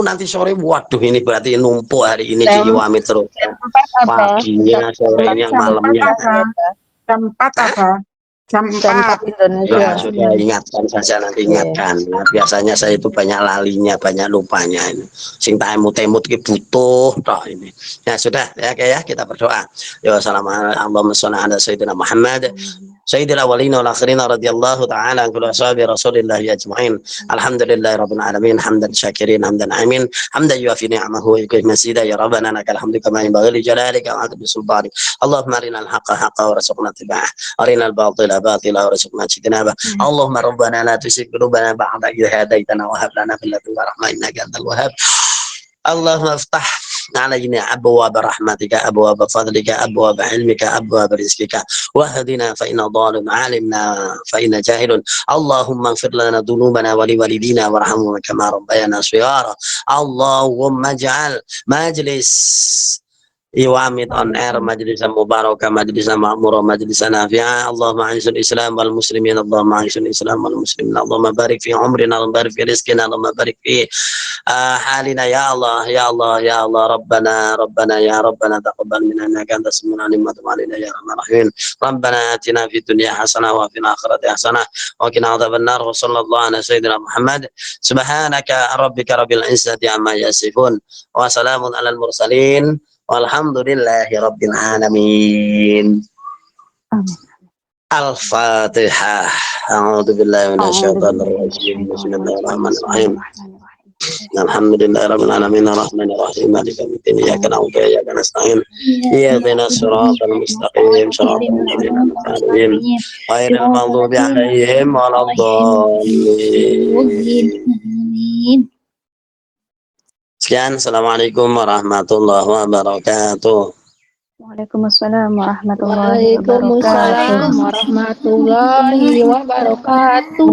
Nanti sore. Waduh, ini berarti numpuk hari ini di Jam- Iwamid terus. Paginya, sorenya, malamnya. Tempat apa? Jam Jam 4 Ya, Indonesia. sudah ingatkan saja nanti ingatkan. Nah, biasanya saya itu banyak lalinya, banyak lupanya ini. Sing temut-temut ki butuh toh ini. Ya sudah ya kayak kita berdoa. Ya assalamualaikum warahmatullahi wabarakatuh. Sayyidina Muhammad Sayyidil awwalin wal akhirin radhiyallahu ta'ala an kulli ashabi Rasulillah ajma'in. Alhamdulillahirabbil alamin hamdan syakirin hamdan amin. Hamdan yuafi ni'amahu wa yukafi masida ya rabbana lakal hamdu kama yanbaghi li jalalika wa 'azimi sultanik. Allahumma arinal haqqa haqqan warzuqna ittiba'ah. Arinal batila batila warzuqna ijtinabah. Allahumma rabbana la tuzigh qulubana ba'da idh hadaytana wa hab lana min ladunka rahmah innaka antal wahhab. Allahumma iftah علينا أبواب رحمتك أبواب فضلك أبواب علمك أبواب رزقك واهدنا فإن ضال علمنا فإن جاهل اللهم اغفر لنا ذنوبنا ولوالدينا وارحمهما كما ربيانا صغارا اللهم اجعل مجلس Iwamid on air majlisan mubarakah majlisan ma'murah majlisan nafi'ah. Allahumma a'izul islam wal muslimin, Allahumma a'izul islam wal muslimin, Allahumma barik fi umrina, Allahumma barik fi rizqina, Allahumma barik fi halina ya Allah ya Allah ya Allah. Rabbana ya Rabbana taqabbal minna innaka antas samiul alim wa tub alaina ya arhamar rahimin. Rabbana atina fid dunya hasanah wa fil akhirati hasanah wa qina adzabannar. Wa sallallahu ala sayyidina Muhammad subhanaka rabbika rabbil izzati amma yasifun wa salamun alal mursalin walhamdulillahi rabbil alamin. Al-Fatihah. A'udzu billahi minasyaitonir rajim. Bismillahirrahmanirrahim. Alhamdulillahirabbil alamin arrahmanir rahim maliki yaumiddin iyyaka na'budu wa iyyaka nasta'in ihdinas siratal mustaqim siratal ladzina an'amta 'alaihim ghairil maghdubi 'alaihim waladdallin. Sekian, assalamualaikum warahmatullahi wabarakatuh. Waalaikumsalam warahmatullahi Waalaikumsalam wabarakatuh. warahmatullahi wabarakatuh.